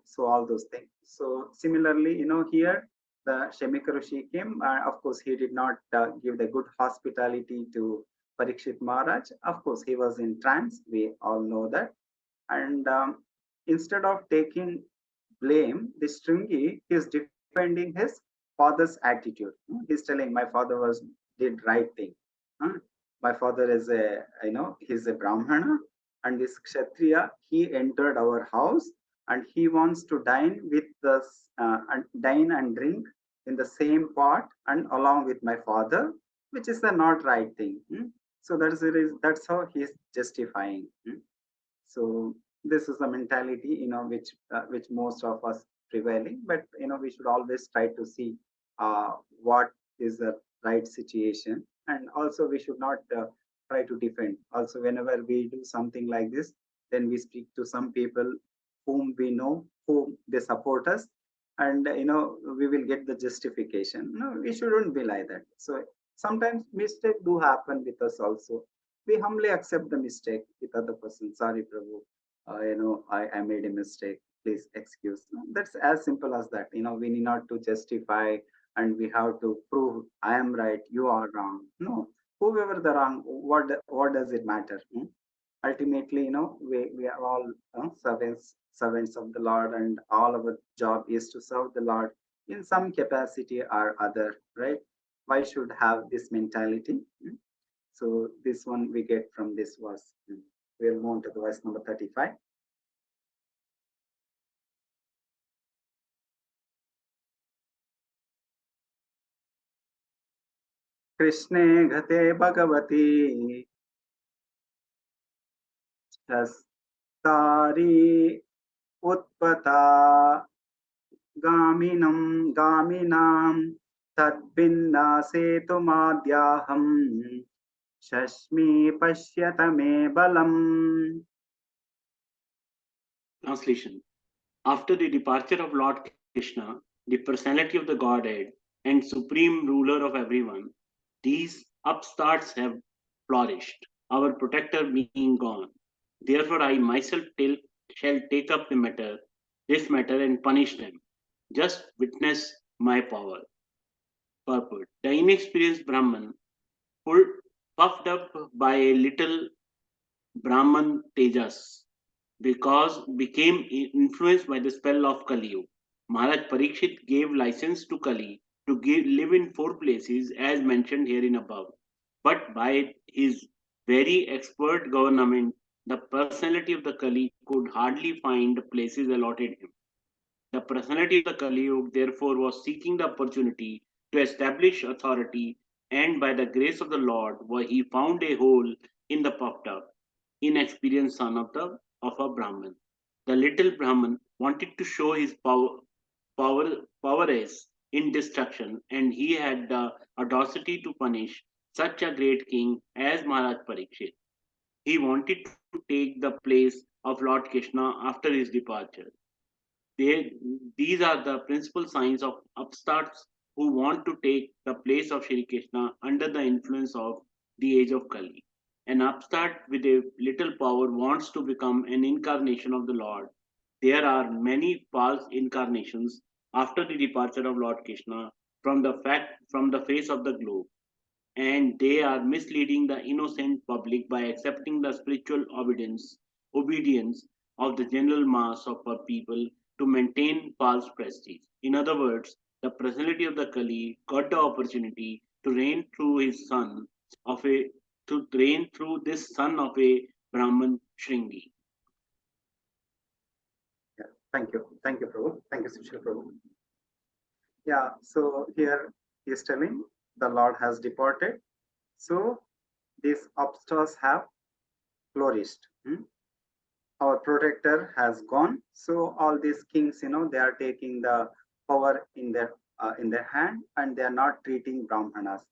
So all those things. So similarly, here the Shemika Rishi came. Of course, he did not give the good hospitality to Parikshit Maharaj. Of course, he was in trance. We all know that. And instead of taking blame, the Stringi is defending his father's attitude. He's telling my father was did right thing. Huh? My father is he's a Brahmana, and this Kshatriya, he entered our house and he wants to dine with us and dine and drink in the same pot and along with my father, which is the not right thing. So that's how he's justifying. So this is a mentality, which most of us prevailing. But we should always try to see what is the right situation, and also we should not try to defend. Also, whenever we do something like this, then we speak to some people whom we know, whom they support us, and we will get the justification. No, we shouldn't be like that. So sometimes mistakes do happen with us also. We humbly accept the mistake with other person. Sorry, Prabhu. I made a mistake. Please excuse. That's as simple as that. We need not to justify and we have to prove I am right, you are wrong. No, whoever the wrong, what does it matter? Ultimately, we are all servants of the Lord, and all our job is to serve the Lord in some capacity or other, right? Why should have this mentality? So this one we get from this verse. We'll move on to the verse number 35. कृष्णे घते भगवती शस्तारी उत्पता गामिनां तद्भिन्ना सेतुमाद्याहम् शश्मि पश्यत मे बलम्. Translation. After the departure of Lord Krishna, the personality of the Godhead and supreme ruler of everyone, these upstarts have flourished, our protector being gone. Therefore, I myself shall take up this matter and punish them. Just witness my power. Purport. The inexperienced Brahman, puffed up by a little Brahman Tejas, became influenced by the spell of Kali Yuga. Maharaj Parikshit gave license to Kali to live in 4 places as mentioned here in above. But by his very expert government, the personality of the Kali could hardly find the places allotted him. The personality of the Kali Yuga therefore was seeking the opportunity to establish authority, and by the grace of the Lord, he found a hole in the puffed up, inexperienced son of a Brahman. The little Brahman wanted to show his prowess in destruction, and he had the audacity to punish such a great king as Maharaj Parikshit. He wanted to take the place of Lord Krishna after his departure. They, these are the principal signs of upstarts who want to take the place of Shri Krishna under the influence of the age of Kali. An upstart with a little power wants to become an incarnation of the Lord. There are many false incarnations after the departure of Lord Krishna from the face of the globe, and they are misleading the innocent public by accepting the spiritual obedience of the general mass of our people to maintain false prestige. In other words, the personality of the Kali got the opportunity to reign through his son of a to reign through this son of a Brahman Shringi. Yeah, thank you, Prabhu. Thank you, Sushil Prabhu. Yeah, so here he is telling the Lord has departed. So these upstarts have flourished. Our protector has gone. So all these kings, they are taking the power in their hand, and they are not treating Brahmanas,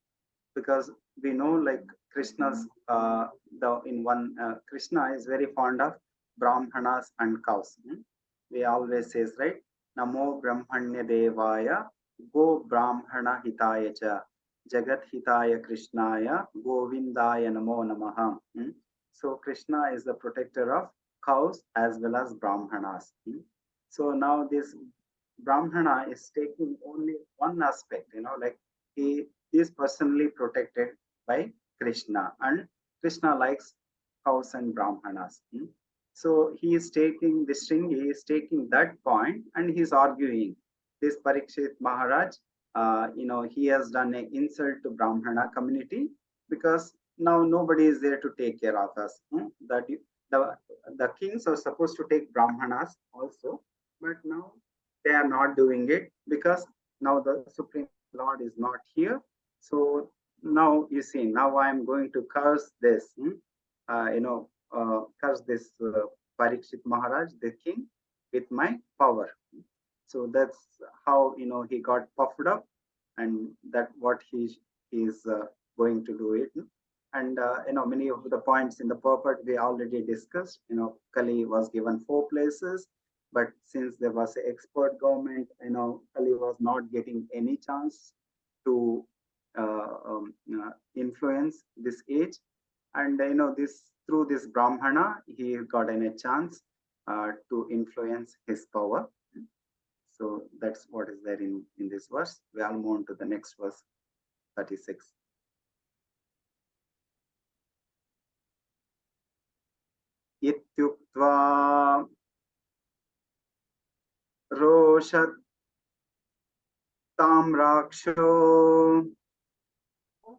because we know, like, Krishna's the in one Krishna is very fond of Brahmanas and cows. We always says, right, Namo Brahmanya Devaya Go Brahmana Hitaya Cha Jagat Hitaya Krishnaya Govindaya Namo Namaha. So Krishna is the protector of cows as well as Brahmanas. So now this Brahmana is taking only one aspect, like he is personally protected by Krishna, and Krishna likes cows and Brahmanas. So he is taking this thing, he is taking that point, and he is arguing. This Parikshit Maharaj, he has done an insult to Brahmana community, because now nobody is there to take care of us. That the kings are supposed to take Brahmanas also, but now they are not doing it, because now the Supreme Lord is not here. So now you see, now I am going to curse this, curse this Parikshit Maharaj, the king, with my power. So that's how he got puffed up, and that what he is going to do it. And many of the points in the purport we already discussed. Kali was given 4 places, but since there was an expert government, Kali was not getting any chance to influence this age. And this, through this Brahmana, he got a chance to influence his power. So that's what is there in this verse. We'll move on to the next verse, 36. Ityuktva roshat tamraksho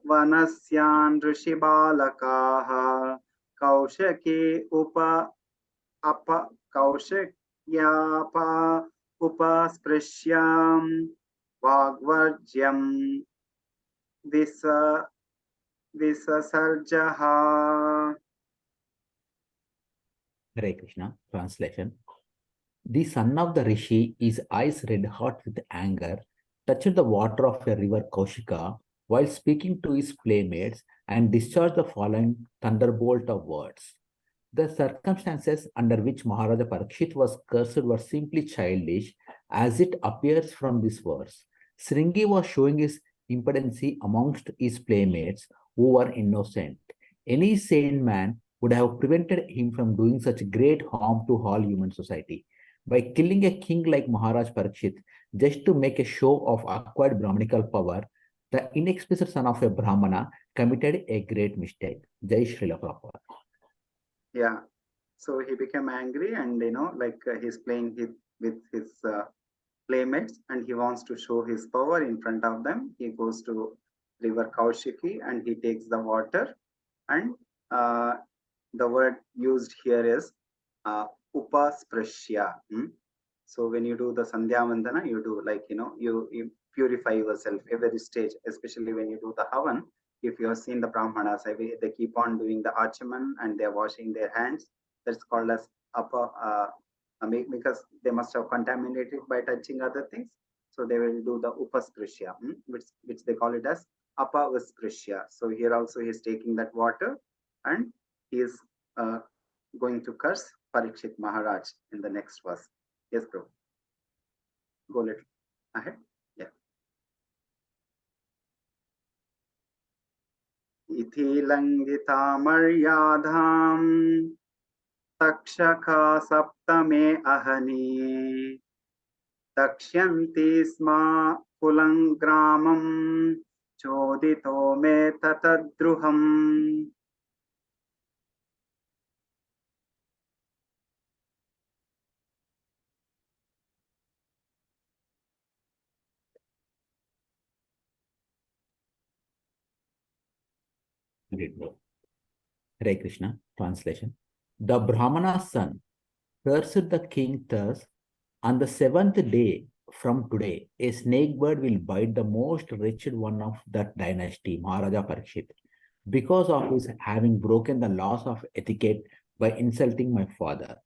vanasyan rishibalakaha kaushaki kaushakyapa upasprishyam vagvarjyam visasarjaha. Hare Krishna. Translation. The son of the Rishi, his eyes red hot with anger, touched the water of a river Kaushika while speaking to his playmates and discharged the following thunderbolt of words. The circumstances under which Maharaja Parikshit was cursed were simply childish, as it appears from this verse. Sringi was showing his impotency amongst his playmates who were innocent. Any sane man would have prevented him from doing such great harm to all human society. By killing a king like Maharaj Parikshit just to make a show of acquired Brahmanical power, the inexperienced son of a Brahmana committed a great mistake. Jai Srila Prabhupada. Yeah. So he became angry, and he's playing with his playmates, and he wants to show his power in front of them. He goes to river Kaushiki and he takes the water, and the word used here is upasprishya. So when you do the Sandhya Vandana, you do you purify yourself every stage, especially when you do the Havan. If you have seen the Brahmanas, they keep on doing the Achaman and they're washing their hands. That's called as because they must have contaminated by touching other things. So they will do the Upasprisya, which they call it as Apavasprisya. So here also he is taking that water, and he is going to curse Parikshit Maharaj in the next verse. Yes, bro. Go a little ahead. Yeah. Ithi langita maryadham takshaka saptame ahani takshyanti sma Kulangramam Chodito me tatadruham. Hare Krishna, translation. The Brahmana's son cursed the king thus, on the seventh day from today, a snake bird will bite the most wretched one of that dynasty, Maharaja Parikshit, because of his having broken the laws of etiquette by insulting my father.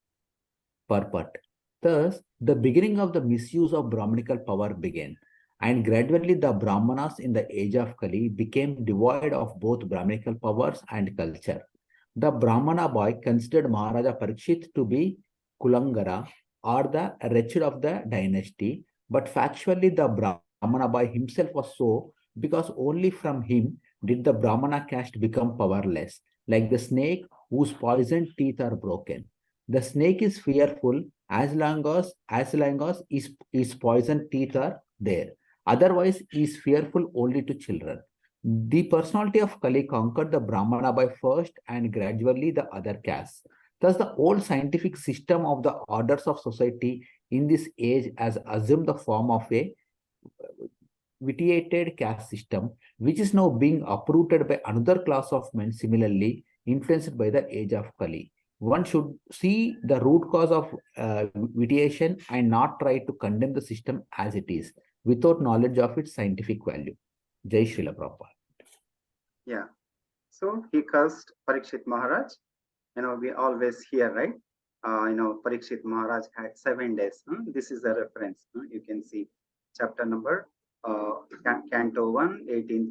Purport. Thus, the beginning of the misuse of Brahmanical power began, and gradually the Brahmanas in the age of Kali became devoid of both Brahmanical powers and culture. The Brahmana boy considered Maharaja Parikshit to be Kulangara, or the wretched of the dynasty, but factually the Brahmana boy himself was so because only from him did the Brahmana caste become powerless, like the snake whose poisoned teeth are broken. The snake is fearful as long as his poison teeth are there. Otherwise, he is fearful only to children. The personality of Kali conquered the Brahmana by first and gradually the other castes. Thus, the old scientific system of the orders of society in this age has assumed the form of a vitiated caste system, which is now being uprooted by another class of men similarly influenced by the age of Kali. One should see the root cause of vitiation and not try to condemn the system as it is without knowledge of its scientific value. Jai Srila Prabhupada. Yeah. So he cursed Parikshit Maharaj. We always hear, right? Parikshit Maharaj had 7 days. This is a reference. You can see chapter number Canto 1, 18th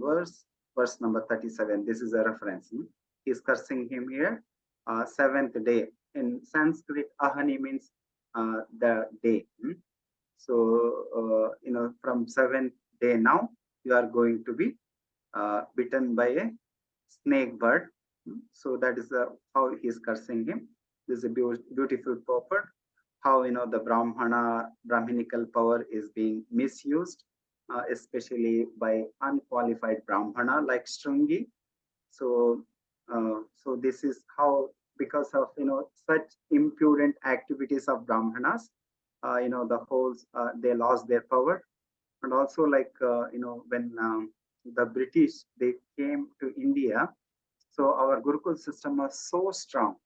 verse number 37. This is a reference. He's cursing him here. 7th day. In Sanskrit, ahani means the day. So, from 7th day now, you are going to be bitten by a snake bird. So that is how he is cursing him. This is a beautiful purport. How the Brahminical power is being misused, especially by unqualified Brahmana like Strungi. So, so this is how, because of such impudent activities of Brahmanas, the whole they lost their power. And also like when the British, they came to India, so our Gurukul system was so strong.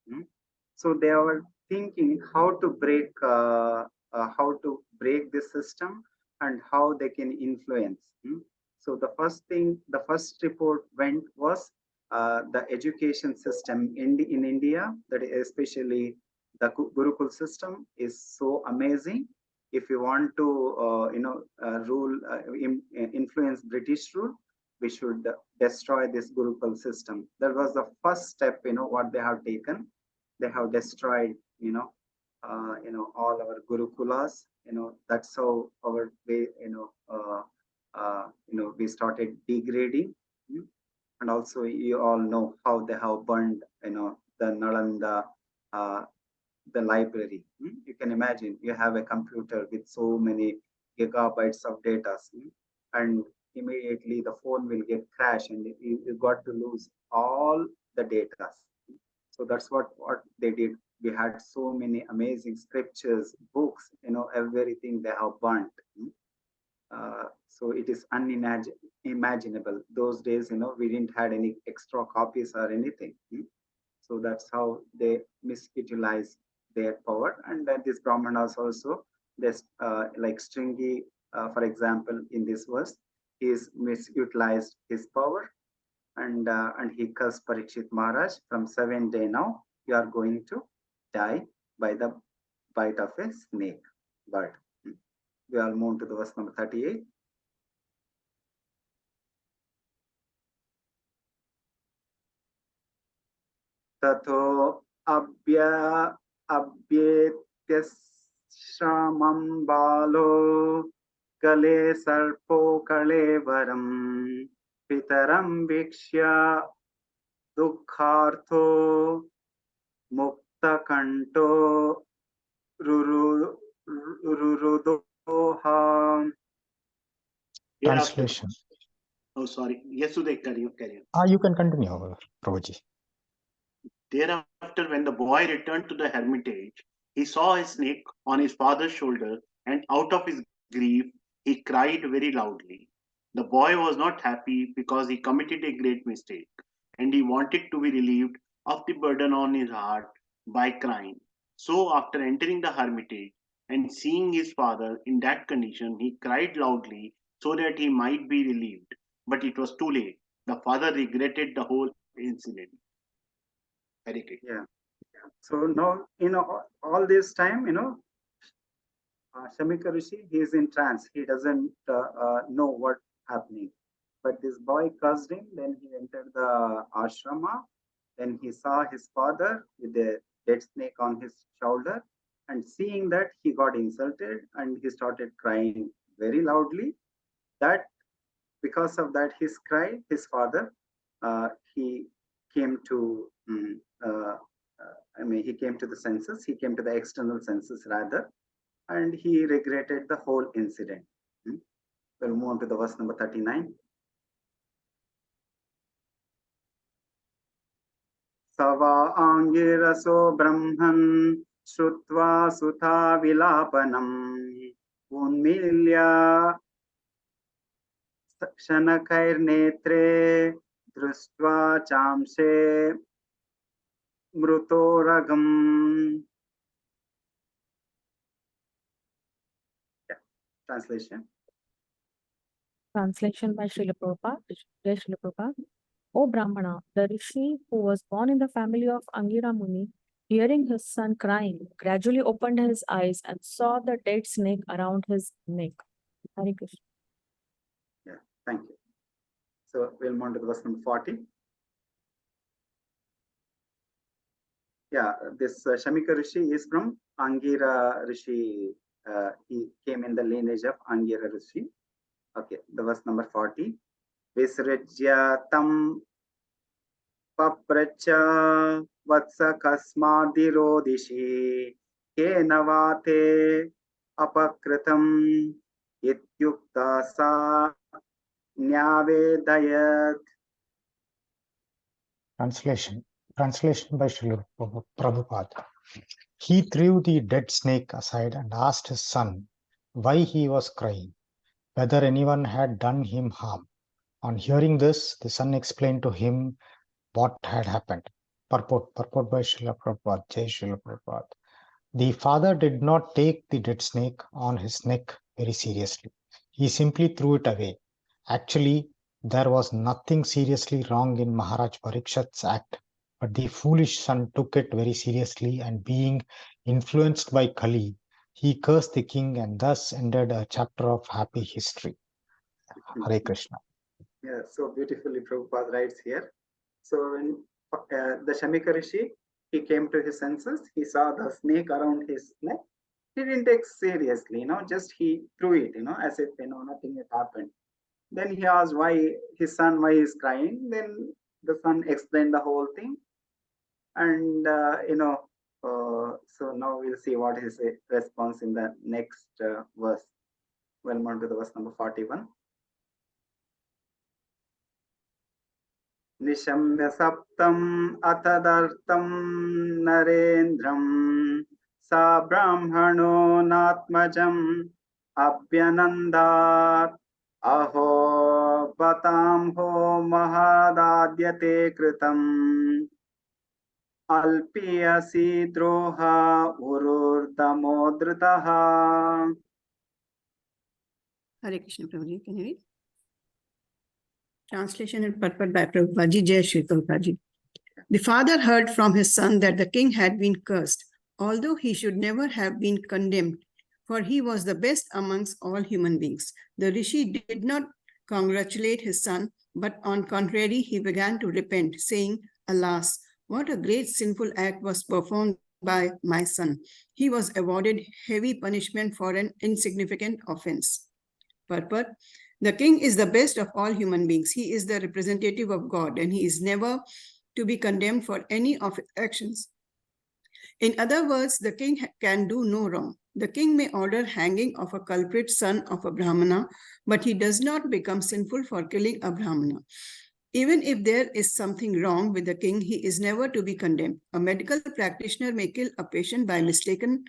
So they were thinking how to break this system and how they can influence. So the first report went was the education system in India, that is especially the Gurukul system is so amazing. If you want to influence British rule, we should destroy this Gurukul system. That was the first step, what they have taken. They have destroyed, all our Gurukulas. That's how our way, we started degrading. And also, you all know how they have burned, the Nalanda, the library. You can imagine you have a computer with so many gigabytes of data, and immediately the phone will get crashed and you got to lose all the data. So that's what they did. We had so many amazing scriptures, books, everything they have burnt. So it is unimaginable. Those days, we didn't had any extra copies or anything. So that's how they misutilize their power. And then these Brahmanas also, this like Stringi, for example, in this verse, is misutilized his power, and he cursed Parikshit Maharaj, from 7th day now, you are going to die by the bite of a snake bird. We all move to the verse number 38. Tato abhyetyasramam balo kale sarpo kale varam pitaram vikshya dukhartho mukta kanto rurudoha. Hereafter, Translation. oh sorry, yes, Uday, carry on. You can continue, Prabhuji. Thereafter, when the boy returned to the hermitage, he saw a snake on his father's shoulder, and out of his grief, he cried very loudly. The boy was not happy because he committed a great mistake, and he wanted to be relieved of the burden on his heart by crying. So, after entering the hermitage and seeing his father in that condition, he cried loudly so that he might be relieved. But it was too late. The father regretted the whole incident. Very good. Yeah. So now, all this time, Shamika Rishi, he is in trance. He doesn't know what's happening. But this boy cursed him. Then he entered the ashrama. Then he saw his father with a dead snake on his shoulder. And seeing that, he got insulted and he started crying very loudly. That because of that, his cry, his father, he came to. He came to the senses. He came to the external senses rather, and he regretted the whole incident. We'll move on to the verse number 39. Sava angiraso brahman shrutva sutha vilapanam unmilya shanakair netre drustva chamse mrutoragam. Translation. Translation by Srila Prabhupada. Jai Srila Prabhupada. O Brahmana, the rishi who was born in the family of Angira Muni, hearing his son crying, gradually opened his eyes and saw the dead snake around his neck. Hare Krishna. Yeah, thank you. So we'll move on to the verse number 40. Yeah, this Shamika Rishi is from Angira Rishi. He came in the lineage of Angira Rishi. Okay, the verse number 40. Visrajya tam papracha vatsa kasmadiro dishi kenavate apakritam ityukta sa nyavedayat. Translation by Srila Prabhupada. He threw the dead snake aside and asked his son why he was crying, whether anyone had done him harm. On hearing this, the son explained to him what had happened. Purport by Srila Prabhupada. Jai Srila Prabhupada. The father did not take the dead snake on his neck very seriously. He simply threw it away. Actually, there was nothing seriously wrong in Maharaj Parikshit's act, but the foolish son took it very seriously, and being influenced by Kali, he cursed the king and thus ended a chapter of happy history. Hare Krishna. Yeah, so beautifully Prabhupada writes here. So when the Shamika Rishi, he came to his senses, he saw the snake around his neck. He didn't take seriously, just he threw it, as if, nothing had happened. Then he asked why his son, why he's crying. Then the son explained the whole thing. And, so now we'll see what is the response in the next verse. We'll move on to the verse number 41. Nishamya saptam atadartam narendram sa brahmano natmajam abhyanandat aho batam ho mahadadyate kritam alpiyasi droha ururdamodritaha. Hare Krishna, Prabhuji. Can you read? Translation and purport by Prabhupada. Jai Shri Prabhupada. The father heard from his son that the king had been cursed, although he should never have been condemned, for he was the best amongst all human beings. The rishi did not congratulate his son, but on contrary, he began to repent, saying, "Alas, what a great sinful act was performed by my son. He was awarded heavy punishment for an insignificant offense." Purport. The king is the best of all human beings. He is the representative of God, and he is never to be condemned for any of his actions. In other words, the king can do no wrong. The king may order hanging of a culprit son of a Brahmana, but he does not become sinful for killing a Brahmana. Even if there is something wrong with the king, he is never to be condemned. A medical practitioner may kill a patient by mistaken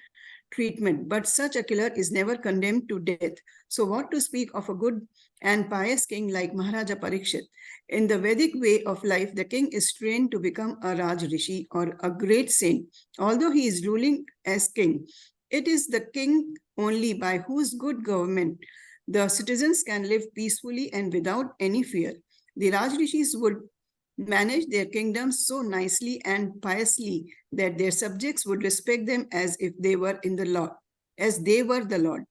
treatment, but such a killer is never condemned to death. So what to speak of a good and pious king like Maharaja Parikshit? In the Vedic way of life, the king is trained to become a Raj Rishi or a great saint. Although he is ruling as king, it is the king only by whose good government the citizens can live peacefully and without any fear. The Raj Rishis would manage their kingdoms so nicely and piously that their subjects would respect them as if they were in the Lord, as they were the Lord.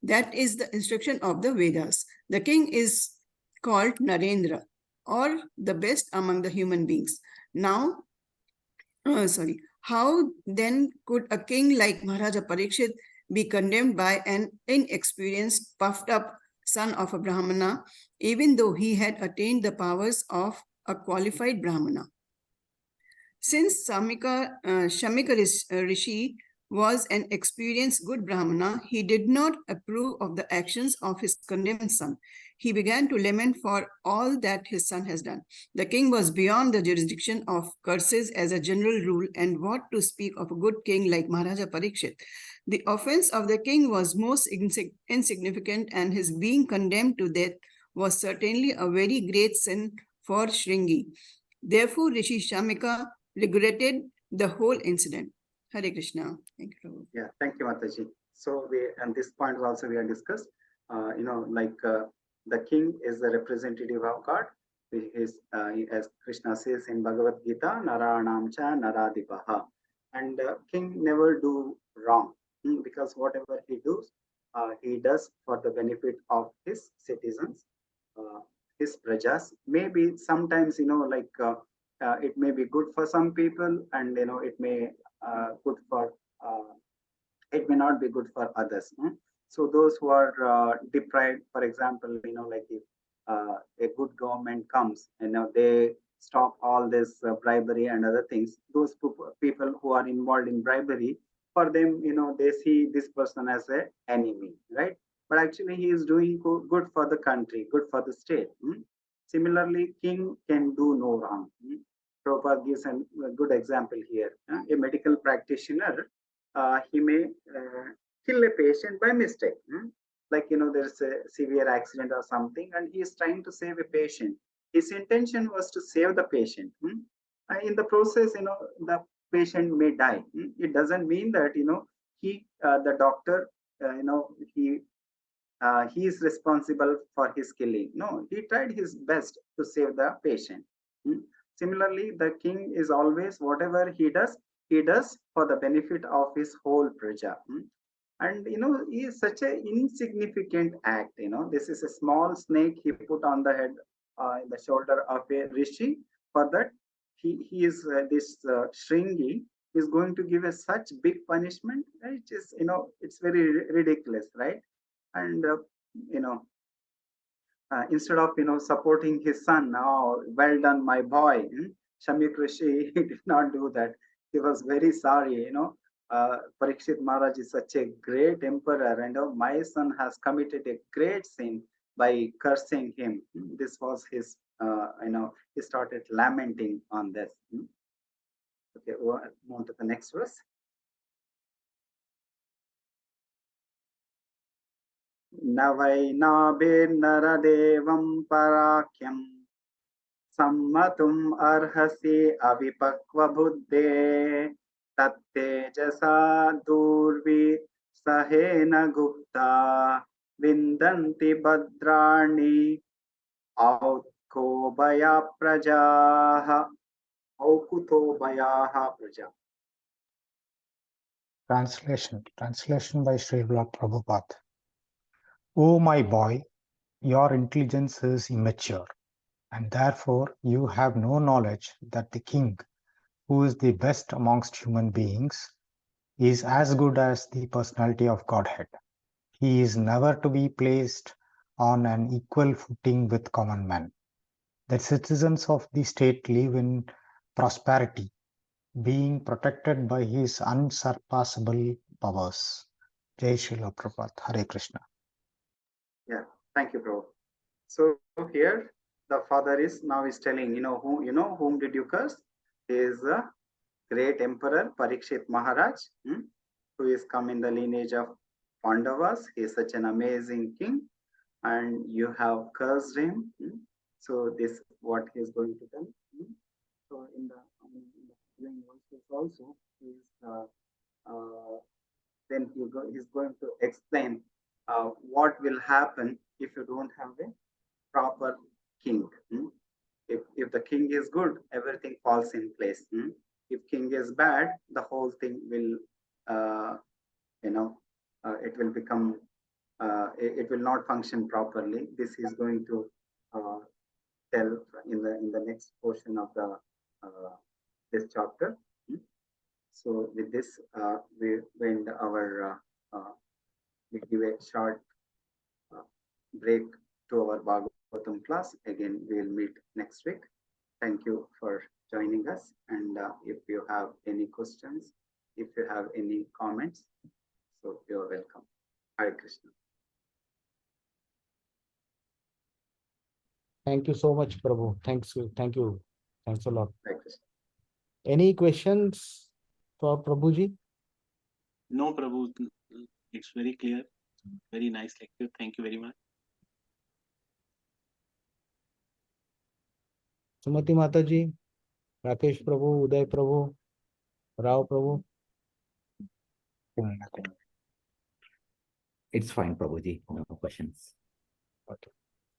That is the instruction of the Vedas. The king is called Narendra, or the best among the human beings. Now, how then could a king like Maharaja Parikshit be condemned by an inexperienced, puffed up son of a Brahmana, even though he had attained the powers of a qualified Brahmana? Since Shamika Rishi was an experienced good Brahmana, he did not approve of the actions of his condemned son. He began to lament for all that his son has done. The king was beyond the jurisdiction of curses as a general rule, and what to speak of a good king like Maharaja Parikshit? The offense of the king was most insignificant, and his being condemned to death was certainly a very great sin for Shringi. Therefore, Rishi Shamika regretted the whole incident. Hare Krishna. Thank you, Prabhu. Yeah, thank you, Mataji. So and this point also we have discussed. The king is the representative of God. He is, as Krishna says in Bhagavad Gita, Naranam cha Naradipaha. And king never do wrong, because whatever he does for the benefit of his citizens, his prajas. Maybe sometimes, it may be good for some people, and it may good for it may not be good for others. So those who are deprived, for example, like if a good government comes, they stop all this bribery and other things. Those people who are involved in bribery, for them, they see this person as an enemy, right? But actually, he is doing good for the country, good for the state. Similarly, king can do no wrong. Prabhupada gives a good example here. A medical practitioner, he may kill a patient by mistake. Like, there's a severe accident or something, and he is trying to save a patient. His intention was to save the patient. In the process, the patient may die. It doesn't mean that, the doctor, he is responsible for his killing. No, he tried his best to save the patient. Similarly, the king is always, whatever he does for the benefit of his whole praja. And he is such an insignificant act. This is a small snake he put on the head, in the shoulder of a rishi. For that, he is this Shringi is going to give a such big punishment. It is, it's very ridiculous, right? And instead of supporting his son, well done, my boy. Shamik Rishi he did not do that. He was very sorry. Parikshit Maharaj is such a great emperor, and my son has committed a great sin by cursing him. This was his, he started lamenting on this. Okay, move on to the next verse. नवैनाभिर्नरदेवं पराख्यं सम्मतुम् अर्हसि अविपक्वबुद्धे तत्तेजसा दूर्विसहेन Gupta विन्दन्ति भद्राणि औत्कोभया प्रजाः औकुतोभयाः प्रजा. Translation by Srila Prabhupada. O my boy, your intelligence is immature, and therefore you have no knowledge that the king, who is the best amongst human beings, is as good as the personality of Godhead. He is never to be placed on an equal footing with common men. The citizens of the state live in prosperity, being protected by his unsurpassable powers. Jai Srila Prabhupada. Hare Krishna. Yeah, thank you, Prabhu. So here the father is telling, whom did you curse? He is the great emperor Parikshit Maharaj, who is come in the lineage of Pandavas. He is such an amazing king, and you have cursed him. So this what he is going to tell. So in the following verses also, then he's going to explain what will happen if you don't have a proper king. If the king is good, everything falls in place. If king is bad, the whole thing will, it will become, it will not function properly. This is going to tell in the next portion of the this chapter. So with this, we end our we give a short break to our Bhagavatam class. Again, we will meet next week. Thank you for joining us. And if you have any questions, if you have any comments, so you are welcome. Hare Krishna. Thank you so much, Prabhu. Thanks. Thank you. Thanks a lot. Hare Krishna. Any questions for Prabhuji? No, Prabhu, it's very clear. Very nice lecture. Thank you very much. Sumati Mataji, Rakesh Prabhu, Uday Prabhu, Rao Prabhu. It's fine, Prabhuji. No questions. Okay.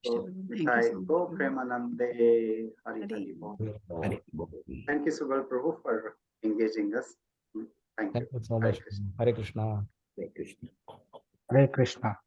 So, Thank you Nitai, so much. Go Premanande, Hari Hari Bol. Hare Bol. Thank you, Subal Prabhu, for engaging us. Thank you. Thank you so Hare much. Krishna. Hare Krishna. Hare Krishna. Hare Krishna.